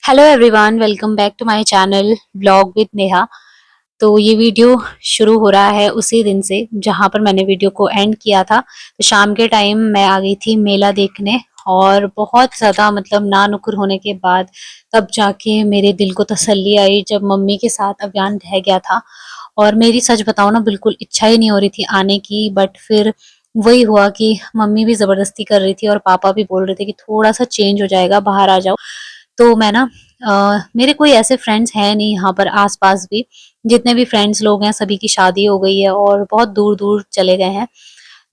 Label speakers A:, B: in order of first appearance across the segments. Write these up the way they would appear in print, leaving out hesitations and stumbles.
A: Hello everyone, welcome back to my channel vlog with Neha. तो ये video शुरू हो रहा है उसी दिन से जहाँ पर मैंने वीडियो को एंड किया था। तो शाम के टाइम मैं आ गई थी मेला देखने, और बहुत ज़्यादा मतलब ना नुकुर होने के बाद तब जाके मेरे दिल को तसल्ली आई जब मम्मी के साथ अभियान रह गया था। और मेरी सच बताऊँ ना, बिल्कुल इच्छा ही नहीं हो रही थी आने की, बट फिर वही हुआ कि मम्मी भी ज़बरदस्ती कर रही थी और पापा भी बोल रहे थे कि थोड़ा सा चेंज हो जाएगा, बाहर आ जाओ। तो मैं ना मेरे कोई ऐसे फ्रेंड्स हैं नहीं यहाँ पर आस-पास भी। जितने भी फ्रेंड्स लोग हैं सभी की शादी हो गई है और बहुत दूर-दूर चले गए हैं।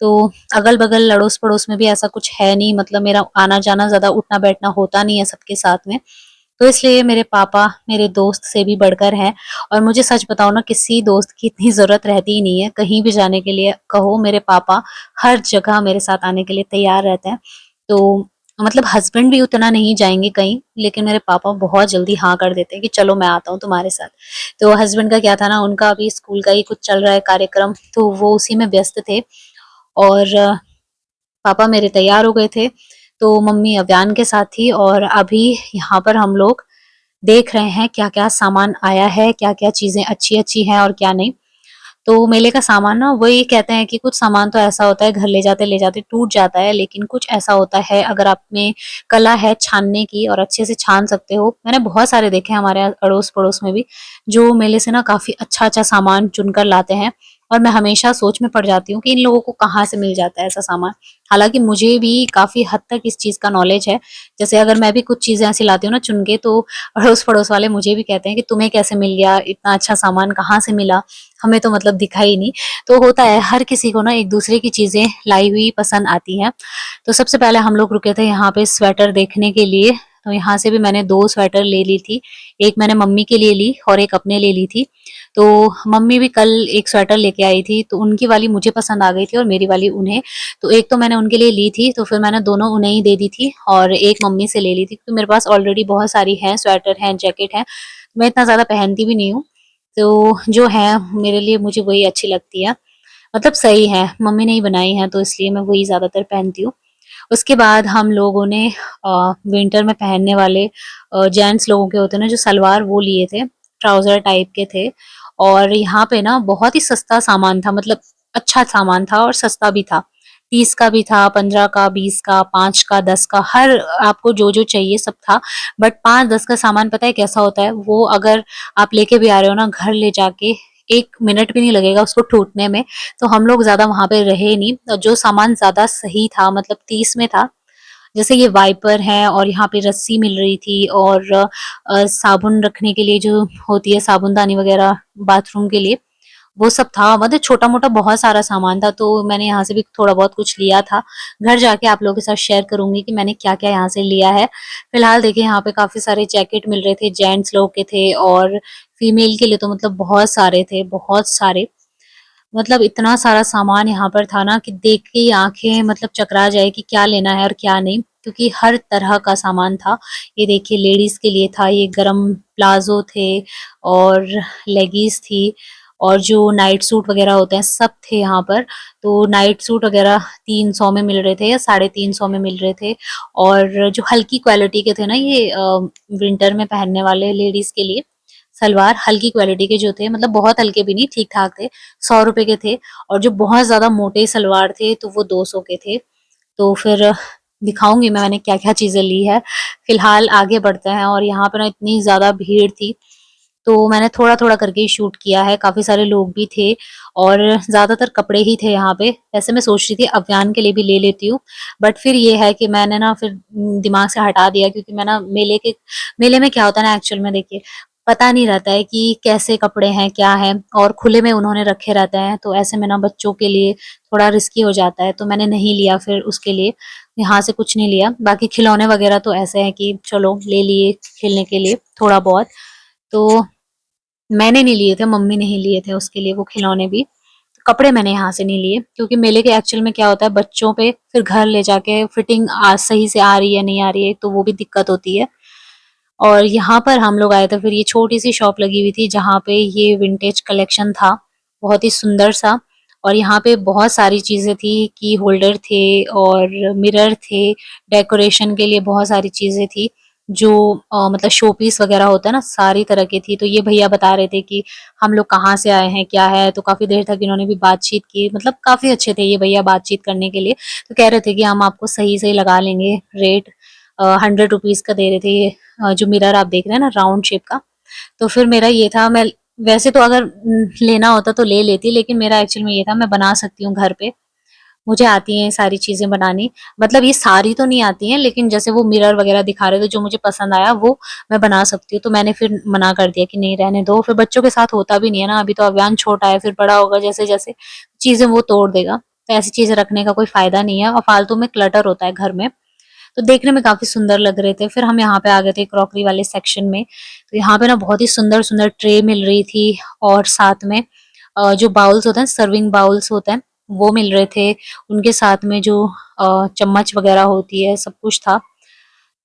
A: तो अगल-बगल, अड़ोस-पड़ोस में भी ऐसा कुछ है नहीं, मतलब मेरा आना-जाना ज़्यादा उठना-बैठना होता नहीं है सबके साथ में। तो इसलिए मेरे पापा मेरे दोस्त से भी बढ़कर हैं। और मुझे सच बताऊँ ना, किसी दोस्त की इतनी ज़रूरत रहती ही नहीं है। कहीं भी जाने के लिए कहो, मेरे पापा हर जगह मेरे साथ आने के लिए तैयार रहते हैं। तो मतलब हस्बैंड भी उतना नहीं जाएँगे कहीं, लेकिन मेरे पापा बहुत जल्दी हाँ कर देते हैं कि चलो मैं आता हूँ तुम्हारे साथ। तो हस्बैंड का क्या था ना, उनका अभी स्कूल का ही कुछ चल रहा है कार्यक्रम, तो वो उसी में व्यस्त थे। और पापा मेरे तैयार हो गए थे, तो मम्मी अभियान के साथ थी। और अभी यहाँ पर हम लोग देख रहे हैं क्या-क्या सामान आया है, क्या-क्या चीज़ें अच्छी-अच्छी हैं और क्या नहीं। तो मेले का सामान ना, वही कहते हैं कि कुछ सामान तो ऐसा होता है घर ले जाते टूट जाता है, लेकिन कुछ ऐसा होता है अगर आप में कला है छानने की और अच्छे से छान सकते हो। मैंने बहुत सारे देखे हैं हमारे अड़ोस-पड़ोस में भी, जो मेले से ना काफ़ी अच्छा-अच्छा सामान चुनकर लाते हैं। और मैं हमेशा सोच में पड़ जाती हूँ कि इन लोगों को कहाँ से मिल जाता है ऐसा सामान। हालाँकि मुझे भी काफ़ी हद तक इस चीज़ का नॉलेज है। जैसे अगर मैं भी कुछ चीज़ें ऐसी लाती हूँ ना चुन के, तो अड़ोस-पड़ोस वाले मुझे भी कहते हैं कि तुम्हें कैसे मिल गया? इतना अच्छा सामान कहाँ से मिला? हमें तो मतलब दिखा ही नहीं। तो होता है, हर किसी को ना एक-दूसरे की चीज़ें लाई हुई पसंद आती हैं। तो सबसे पहले हम लोग रुके थे यहाँ पे स्वेटर देखने के लिए। तो यहाँ से भी मैंने 2 स्वेटर ले ली थी। एक मैंने मम्मी के लिए ली और एक अपने लिए ली थी। तो मम्मी भी कल एक स्वेटर लेके आई थी, तो उनकी वाली मुझे पसंद आ गई थी और मेरी वाली उन्हें। तो एक तो मैंने उनके लिए ली थी, तो फिर मैंने दोनों उन्हें ही दे दी थी और एक मम्मी से ले ली थी, क्योंकि मेरे पास ऑलरेडी बहुत सारी हैं, स्वेटर हैं, जैकेट हैं। मैं इतना ज़्यादा पहनती भी नहीं हूँ। तो जो है मेरे लिए, मुझे वही अच्छी लगती है। मतलब सही है, मम्मी ने ही बनाई है तो इसलिए मैं वही ज़्यादातर पहनती हूँ। उसके बाद हम लोगों ने विंटर में पहनने वाले जेंट्स लोगों के होते हैं ना जो सलवार, वो लिए थे, ट्राउज़र टाइप के थे। और यहाँ पे ना बहुत ही सस्ता सामान था, मतलब अच्छा सामान था और सस्ता भी था। 30 का भी था, 15 का, 20 का, 5 का, 10 का, हर आपको जो-जो चाहिए सब था। बट 5-10 का सामान पता है कैसा होता है? वो अगर आप लेके भी आ रहे हो ना, घर ले जाके 1 मिनट भी नहीं लगेगा उसको टूटने में। तो हम लोग ज़्यादा वहाँ पे रहे नहीं। जो सामान ज़्यादा सही था, मतलब 30 में था, जैसे ये वाइपर है और यहाँ पे रस्सी मिल रही थी, और साबुन रखने के लिए जो होती है साबुनदानी वगैरह बाथरूम के लिए, वो सब था। मतलब छोटा-मोटा बहुत सारा सामान था, तो मैंने यहाँ से भी थोड़ा बहुत कुछ लिया था। घर जाके आप लोगों के साथ शेयर करूँगी कि मैंने क्या-क्या यहाँ से लिया है। फिलहाल देखिए, यहाँ पे काफ़ी सारे जैकेट मिल रहे थे, जेंट्स लोग के थे और फीमेल के लिए तो मतलब बहुत सारे थे, बहुत सारे। मतलब इतना सारा सामान यहाँ पर था ना कि देख के ही आँखें मतलब चकरा जाए कि क्या लेना है और क्या नहीं, क्योंकि हर तरह का सामान था। ये देखिए, लेडीज़ के लिए था, ये गरम प्लाज़ो थे और लेगीज़ थी, और जो नाइट सूट वग़ैरह होते हैं सब थे यहाँ पर। तो नाइट सूट वग़ैरह 300 में मिल रहे थे या 350 में मिल रहे थे। और जो हल्की क्वालिटी के थे ना, ये विंटर में पहनने वाले लेडीज़ के लिए सलवार, हल्की क्वालिटी के जो थे, मतलब बहुत हल्के भी नहीं, ठीक-ठाक थे, 100 रुपए के थे। और जो बहुत ज़्यादा मोटे सलवार थे तो वो 200 के थे। तो फिर दिखाऊँगी मैंने क्या-क्या चीज़ें ली है। फिलहाल आगे बढ़ते हैं, और यहाँ पे ना इतनी ज़्यादा भीड़ थी, तो मैंने थोड़ा-थोड़ा करके ही शूट किया है। काफ़ी सारे लोग भी थे और ज़्यादातर कपड़े ही थे यहाँ पे। वैसे मैं सोच रही थी अभियान के लिए भी ले लेती हूँ, बट फिर ये है कि मैंने ना फिर दिमाग से हटा दिया, क्योंकि मैं ना मेले में क्या होता है ना, एक्चुअल में देखिए, पता नहीं रहता है कि कैसे कपड़े हैं, क्या है, और खुले में उन्होंने रखे रहते हैं, तो ऐसे में ना बच्चों के लिए थोड़ा रिस्की हो जाता है, तो मैंने नहीं लिया फिर उसके लिए, यहाँ से कुछ नहीं लिया। बाकी खिलौने वगैरह तो ऐसे हैं कि चलो ले लिए खेलने के लिए थोड़ा बहुत। तो मैंने नहीं लिए थे, मम्मी ने ही लिए थे उसके लिए वो खिलौने भी। कपड़े मैंने यहाँ से नहीं लिए, क्योंकि मेले के एक्चुअल में क्या होता है, बच्चों पे फिर घर ले जाके फिटिंग सही से आ रही है नहीं आ रही है, तो वो भी दिक्कत होती है। और यहाँ पर हम लोग आए थे, फिर ये छोटी-सी शॉप लगी हुई थी जहाँ पे ये विंटेज कलेक्शन था, बहुत ही सुंदर सा। और यहाँ पे बहुत सारी चीज़ें थी, की होल्डर थे और मिरर थे, डेकोरेशन के लिए बहुत सारी चीज़ें थी। जो मतलब शो पीस वगैरह होता है ना, सारी तरह की थी। तो ये भैया बता रहे थे कि हम लोग कहाँ से आए हैं, क्या है। तो काफी देर तक इन्होंने भी बातचीत की, मतलब काफी अच्छे थे ये भैया बातचीत करने के लिए। तो कह रहे थे कि हम आपको सही सही लगा लेंगे रेट। 100 रुपीज का दे रहे थे ये, जो मिरर आप देख रहे हैं ना राउंड शेप का। तो फिर मेरा ये था, मैं वैसे तो अगर लेना होता तो ले लेती, लेकिन मेरा एक्चुअल में ये था मैं बना सकती हूँ घर पे, मुझे आती हैं सारी चीजें बनानी। मतलब ये सारी तो नहीं आती हैं, लेकिन जैसे वो मिरर वगैरह दिखा रहे थे जो मुझे पसंद आया वो मैं बना सकती हूँ। तो मैंने फिर मना कर दिया कि नहीं रहने दो, फिर बच्चों के साथ होता भी नहीं है ना, अभी तो अभियान छोटा है, फिर बड़ा होगा जैसे जैसे चीजें वो तोड़ देगा। तो ऐसी चीजें रखने का कोई फायदा नहीं है, और फालतू में क्लटर होता है घर में। तो देखने में काफी सुंदर लग रहे थे। फिर हम यहाँ पे आ गए थे क्रॉकरी वाले सेक्शन में। तो यहाँ पे ना बहुत ही सुंदर सुंदर ट्रे मिल रही थी, और साथ में जो बाउल्स होते हैं, सर्विंग बाउल्स होते हैं, वो मिल रहे थे। उनके साथ में जो चम्मच वगैरह होती है, सब कुछ था।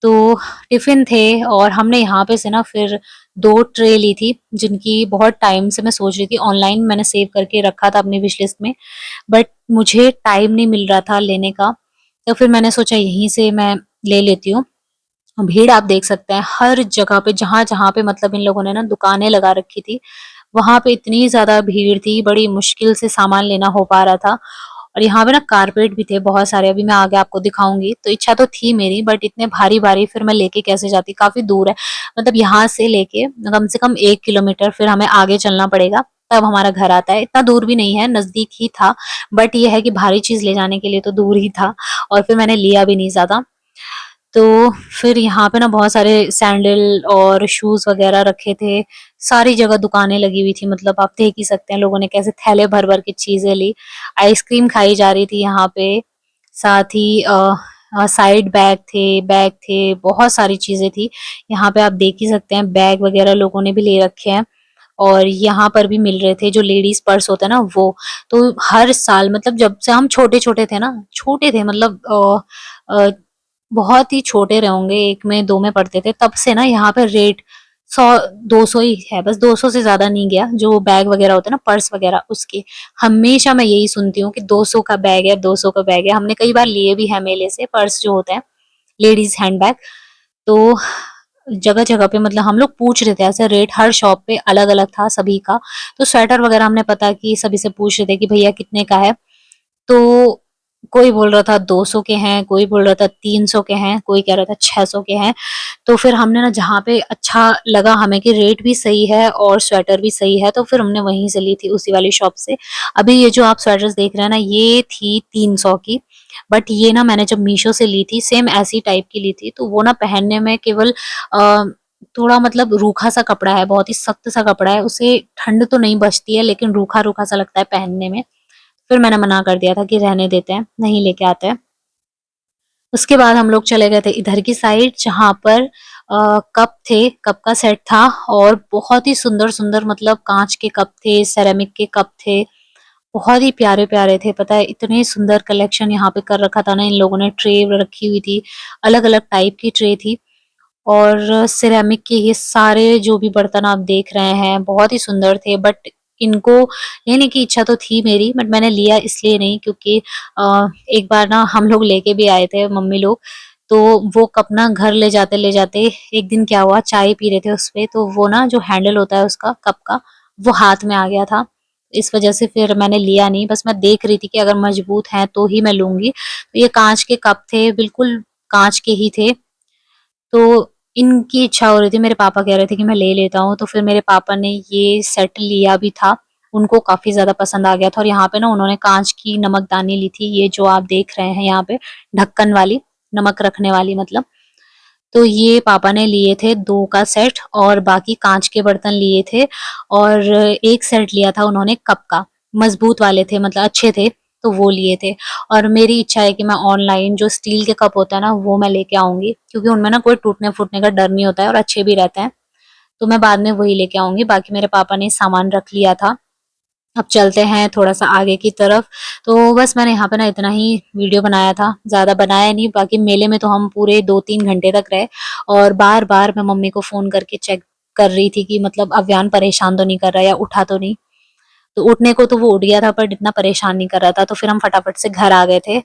A: तो टिफिन थे, और हमने यहाँ पे से ना फिर 2 ट्रे ली थी, जिनकी बहुत टाइम से मैं सोच रही थी, ऑनलाइन मैंने सेव करके रखा था अपनी विश लिस्ट में, बट मुझे टाइम नहीं मिल रहा था लेने का। तो फिर मैंने सोचा यहीं से मैं ले लेती हूँ। भीड़ आप देख सकते हैं हर जगह पे, जहां जहां पे मतलब इन लोगों ने ना दुकानें लगा रखी थी, वहां पे इतनी ज्यादा भीड़ थी, बड़ी मुश्किल से सामान लेना हो पा रहा था। और यहाँ पे ना कारपेट भी थे बहुत सारे, अभी मैं आगे आपको दिखाऊंगी। तो इच्छा तो थी मेरी, बट इतने भारी भारी फिर मैं लेके कैसे जाती, काफी दूर है। मतलब यहाँ से लेके कम से कम 1 किलोमीटर फिर हमें आगे चलना पड़ेगा, तब हमारा घर आता है। इतना दूर भी नहीं है, नजदीक ही था, बट ये है कि भारी चीज ले जाने के लिए तो दूर ही था, और फिर मैंने लिया भी नहीं ज्यादा। तो फिर यहाँ पे ना बहुत सारे सैंडल और शूज वगैरह रखे थे, सारी जगह दुकानें लगी हुई थी। मतलब आप देख ही सकते हैं लोगों ने कैसे थैले भर भर के चीजें ली। आइसक्रीम खाई जा रही थी यहाँ पे, साथ ही साइड बैग थे, बहुत सारी चीजें थी। यहाँ पे आप देख ही सकते हैं बैग वगैरह लोगों ने भी ले रखे हैं। और यहाँ पर भी मिल रहे थे जो लेडीज पर्स होता है ना वो। तो हर साल, मतलब जब से हम छोटे छोटे थे ना, छोटे थे मतलब बहुत ही छोटे रहे होंगे, 1 में 2 में पढ़ते थे, तब से ना यहाँ पे रेट 100 200 ही है, बस 200 से ज्यादा नहीं गया। जो बैग वगैरह होते हैं ना, पर्स वगैरह, उसके हमेशा मैं यही सुनती हूँ कि 200 का बैग है, 200 का बैग है। हमने कई बार लिए भी है मेले से पर्स जो होते हैं, लेडीज हैंडबैग। तो जगह जगह पे मतलब हम लोग पूछ रहे थे ऐसे रेट, हर शॉप पे अलग अलग था सभी का। तो स्वेटर वगैरह हमने पता कि सभी से पूछ रहे थे कि भैया कितने का है। तो कोई बोल रहा था 200 के हैं, कोई बोल रहा था 300 के हैं, कोई कह रहा था 600 के हैं। तो फिर हमने ना जहाँ पे अच्छा लगा हमें कि रेट भी सही है और स्वेटर भी सही है, तो फिर हमने वहीं से ली थी, उसी वाली शॉप से। अभी ये जो आप स्वेटर्स देख रहे हैं ना, ये थी 300 की। बट ये ना मैंने जब मीशो से ली थी, सेम ऐसी टाइप की ली थी, तो वो ना पहनने में केवल थोड़ा मतलब रूखा सा कपड़ा है, बहुत ही सख्त सा कपड़ा है, उसे ठंड तो नहीं बचती है, लेकिन रूखा रूखा सा लगता है पहनने में। फिर मैंने मना कर दिया था कि रहने देते हैं, नहीं लेके आते हैं। उसके बाद हम लोग चले गए थे इधर की साइड, जहाँ पर कप थे, कप का सेट था, और बहुत ही सुंदर सुंदर, मतलब कांच के कप थे, सेरेमिक के कप थे, बहुत ही प्यारे प्यारे थे। पता है इतने सुंदर कलेक्शन यहाँ पे कर रखा था ना इन लोगों ने, ट्रे रखी हुई थी, अलग अलग टाइप की ट्रे थी। और सिरेमिक के ये सारे जो भी बर्तन आप देख रहे हैं बहुत ही सुंदर थे। बट इनको लेने की इच्छा तो थी मेरी, बट मैंने लिया इसलिए नहीं क्योंकि एक बार ना हम लोग लेके भी आए थे मम्मी लोग, तो वो कप ना घर ले जाते एक दिन क्या हुआ, चाय पी रहे थे उसपे, तो वो ना जो हैंडल होता है उसका कप का, वो हाथ में आ गया था। इस वजह से फिर मैंने लिया नहीं, बस मैं देख रही थी कि अगर मजबूत हैं तो ही मैं लूंगी। तो ये कांच के कप थे, बिल्कुल कांच के ही थे। तो इनकी इच्छा हो रही थी, मेरे पापा कह रहे थे कि मैं ले लेता हूँ, तो फिर मेरे पापा ने ये सेट लिया भी था। उनको काफी ज्यादा पसंद आ गया था। और यहाँ पे ना उन्होंने कांच की नमकदानी ली थी, ये जो आप देख रहे हैं यहाँ पे, ढक्कन वाली, नमक रखने वाली मतलब। तो ये पापा ने लिए थे 2 का सेट, और बाकी कांच के बर्तन लिए थे। और एक सेट लिया था उन्होंने कप का, मजबूत वाले थे, मतलब अच्छे थे, तो वो लिए थे। और मेरी इच्छा है कि मैं ऑनलाइन जो स्टील के कप होता है ना, वो मैं लेके आऊंगी, क्योंकि उनमें ना कोई टूटने फूटने का डर नहीं होता है और अच्छे भी रहते हैं। तो मैं बाद में वही लेके आऊंगी। बाकी मेरे पापा ने सामान रख लिया था। अब चलते हैं थोड़ा सा आगे की तरफ। तो बस मैंने यहाँ पे ना इतना ही वीडियो बनाया था, ज्यादा बनाया नहीं। बाकी मेले में तो हम पूरे 2-3 घंटे तक रहे, और बार बार मैं मम्मी को फोन करके चेक कर रही थी कि मतलब अव्यान परेशान तो नहीं कर रहा या उठा तो नहीं। तो उठने को तो वो उठ गया था पर इतना परेशान नहीं कर रहा था। तो फिर हम फटाफट से घर आ गए थे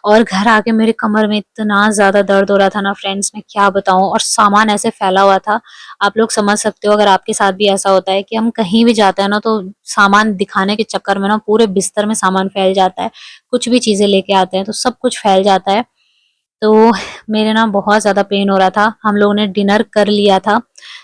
A: और घर आके मेरे कमर में इतना ज़्यादा दर्द हो रहा था ना फ्रेंड्स, मैं क्या बताऊँ। और सामान ऐसे फैला हुआ था, आप लोग समझ सकते हो अगर आपके साथ भी ऐसा होता है कि हम कहीं भी जाते हैं ना तो सामान दिखाने के चक्कर में ना पूरे बिस्तर में सामान फैल जाता है। कुछ भी चीज़ें लेके आते हैं तो सब कुछ फैल जाता है। तो मेरे ना बहुत ज़्यादा पेन हो रहा था। हम लोगों ने डिनर कर लिया था,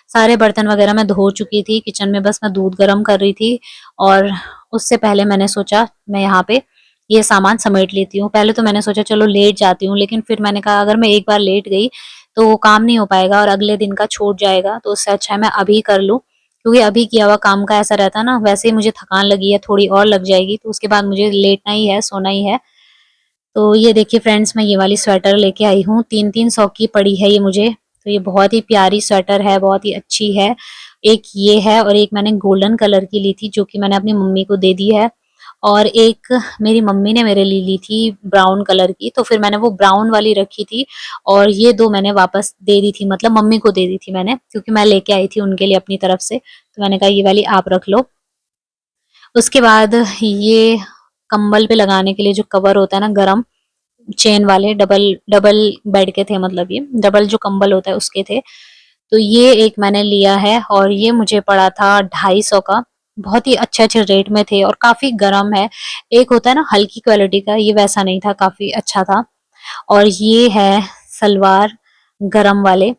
A: सारे बर्तन वगैरह मैं धो चुकी थी, किचन में बस मैं दूध गर्म कर रही थी और उससे पहले मैंने सोचा मैं यहाँ पे ये सामान समेट लेती हूँ। पहले तो मैंने सोचा चलो लेट जाती हूँ, लेकिन फिर मैंने कहा अगर मैं एक बार लेट गई तो वो काम नहीं हो पाएगा और अगले दिन का छूट जाएगा, तो उससे अच्छा है मैं अभी कर लूँ। क्योंकि अभी किया हुआ काम का ऐसा रहता है ना, वैसे ही मुझे थकान लगी है, थोड़ी और लग जाएगी तो उसके बाद मुझे लेटना ही है, सोना ही है। तो ये देखिए फ्रेंड्स, मैं ये वाली स्वेटर लेके आई हूँ, 3-3 सौ की पड़ी है ये मुझे। तो ये बहुत ही प्यारी स्वेटर है, बहुत ही अच्छी है। एक ये है और एक मैंने गोल्डन कलर की ली थी जो कि मैंने अपनी मम्मी को दे दी है, और एक मेरी मम्मी ने मेरे लिए ली थी ब्राउन कलर की, तो फिर मैंने वो ब्राउन वाली रखी थी और ये 2 मैंने वापस दे दी थी, मतलब मम्मी को दे दी थी मैंने, क्योंकि मैं लेके आई थी उनके लिए अपनी तरफ से। तो मैंने कहा ये वाली आप रख लो। उसके बाद ये कंबल पे लगाने के लिए जो कवर होता है ना गरम, चेन वाले, डबल डबल बेड के थे, मतलब ये डबल जो कंबल होता है उसके थे। तो ये एक मैंने लिया है और ये मुझे पड़ा था 250 का। बहुत ही अच्छे-अच्छे रेट में थे और काफ़ी गरम है। एक होता है ना हल्की क्वालिटी का, ये वैसा नहीं था, काफ़ी अच्छा था। और ये है सलवार गरम वाले।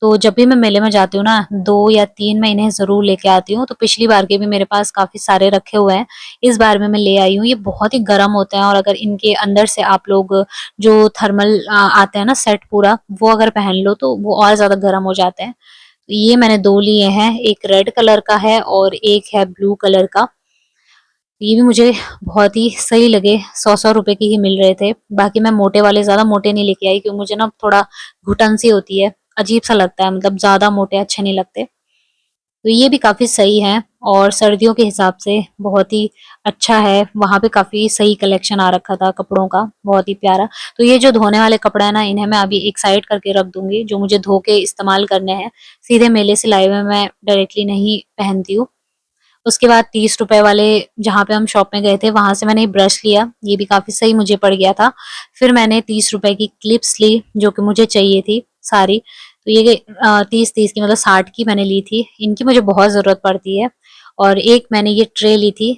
A: तो जब भी मैं मेले में जाती हूँ ना 2 या 3 मैं इन्हें ज़रूर लेके आती हूँ। तो पिछली बार के भी मेरे पास काफ़ी सारे रखे हुए हैं। इस बार में मैं ले आई हूँ। ये बहुत ही गरम होते हैं और अगर इनके अंदर से आप लोग जो थर्मल आते हैं ना सेट पूरा, वो अगर पहन लो तो वो और ज़्यादा गरम हो जाते हैं। तो ये मैंने 2 लिए हैं, एक रेड कलर का है और एक है ब्लू कलर का। ये भी मुझे बहुत ही सही लगे, 100-100 रुपए की ही मिल रहे थे। बाकी मैं मोटे वाले, ज़्यादा मोटे नहीं लेके आई क्योंकि मुझे ना थोड़ा घुटन सी होती है, अजीब सा लगता है, मतलब ज़्यादा मोटे अच्छे नहीं लगते। तो ये भी काफ़ी सही है और सर्दियों के हिसाब से बहुत ही अच्छा है। वहाँ पे काफ़ी सही कलेक्शन आ रखा था कपड़ों का, बहुत ही प्यारा। तो ये जो धोने वाले कपड़े हैं ना, इन्हें मैं अभी एक साइड करके रख दूँगी, जो मुझे धो के इस्तेमाल करने हैं। सीधे मेले से लाए हुए मैं डायरेक्टली नहीं पहनती हूँ। उसके बाद 30 रुपए वाले जहाँ पे हम शॉप में गए थे वहां से मैंने ब्रश लिया, ये भी काफी सही मुझे पड़ गया था। फिर मैंने 30 रुपए की क्लिप्स ली जो कि मुझे चाहिए थी सारी। तो ये 30-30 की मतलब 60 की मैंने ली थी, इनकी मुझे बहुत जरूरत पड़ती है। और एक मैंने ये ट्रे ली थी,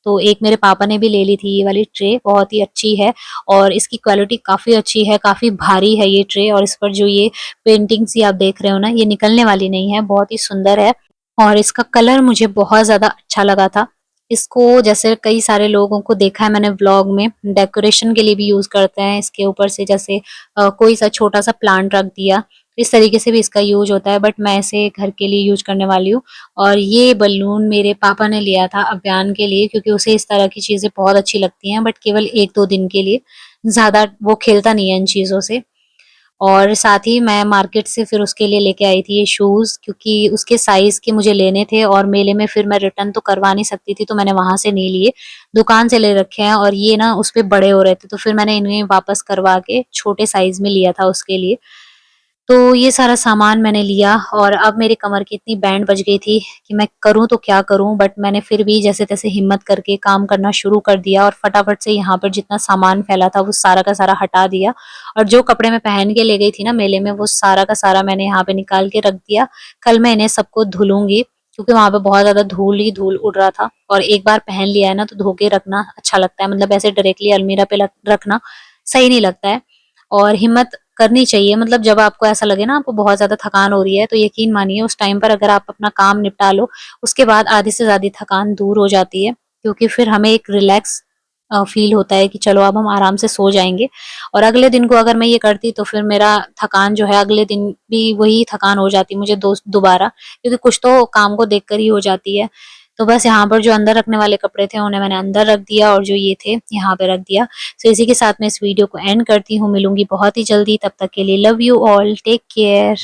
A: तो एक मेरे पापा ने भी ले ली थी ये वाली ट्रे, बहुत ही अच्छी है और इसकी क्वालिटी काफी अच्छी है, काफी भारी है ये ट्रे। और इस पर जो ये पेंटिंग सी आप देख रहे हो ना, ये निकलने वाली नहीं है, बहुत ही सुंदर है और इसका कलर मुझे बहुत ज़्यादा अच्छा लगा था। इसको जैसे कई सारे लोगों को देखा है मैंने व्लॉग में, डेकोरेशन के लिए भी यूज़ करते हैं, इसके ऊपर से जैसे कोई सा छोटा-सा प्लांट रख दिया, इस तरीके से भी इसका यूज़ होता है, बट मैं इसे घर के लिए यूज़ करने वाली हूँ। और ये बलून मेरे पापा ने लिया था अभियान के लिए, क्योंकि उसे इस तरह की चीज़ें बहुत अच्छी लगती हैं, बट केवल 1-2 दिन के लिए, ज़्यादा वो खेलता नहीं है इन चीज़ों से। और साथ ही मैं मार्केट से फिर उसके लिए लेके आई थी ये शूज़, क्योंकि उसके साइज़ के मुझे लेने थे और मेले में फिर मैं रिटर्न तो करवा नहीं सकती थी, तो मैंने वहाँ से नहीं लिए, दुकान से ले रखे हैं और ये ना उस पे बड़े हो रहे थे, तो फिर मैंने इन्हें वापस करवा के छोटे साइज़ में लिया था उसके लिए। तो ये सारा सामान मैंने लिया और अब मेरी कमर की इतनी बैंड बज गई थी कि मैं करूँ तो क्या करूँ, बट मैंने फिर भी जैसे-तैसे हिम्मत करके काम करना शुरू कर दिया और फटाफट से यहाँ पर जितना सामान फैला था वो सारा का सारा हटा दिया। और जो कपड़े मैं पहन के ले गई थी ना मेले में, वो सारा का सारा मैंने यहाँ पे निकाल के रख दिया। कल मैं इन्हें सबको धुलूँगी, क्योंकि वहाँ पे बहुत ज़्यादा धूल ही धूल उड़ रहा था और एक बार पहन लिया है ना तो धो के रखना अच्छा लगता है, मतलब ऐसे डायरेक्टली अलमीरा पे रखना सही नहीं लगता है। और हिम्मत करनी चाहिए, मतलब जब आपको ऐसा लगे ना आपको बहुत ज़्यादा थकान हो रही है, तो यकीन मानिए उस टाइम पर अगर आप अपना काम निपटा लो, उसके बाद आधी से ज़्यादा थकान दूर हो जाती है, क्योंकि फिर हमें एक रिलैक्स फ़ील होता है कि चलो अब हम आराम से सो जाएँगे। और अगले दिन को अगर मैं ये करती तो फिर मेरा थकान जो है अगले दिन भी वही थकान हो जाती मुझे दोबारा, क्योंकि कुछ तो काम को देखकर ही हो जाती है। तो बस यहाँ पर जो अंदर रखने वाले कपड़े थे उन्हें मैंने अंदर रख दिया और जो ये थे यहाँ पे रख दिया। सो इसी के साथ मैं इस वीडियो को एंड करती हूँ, मिलूंगी बहुत ही जल्दी, तब तक के लिए love you all, take care.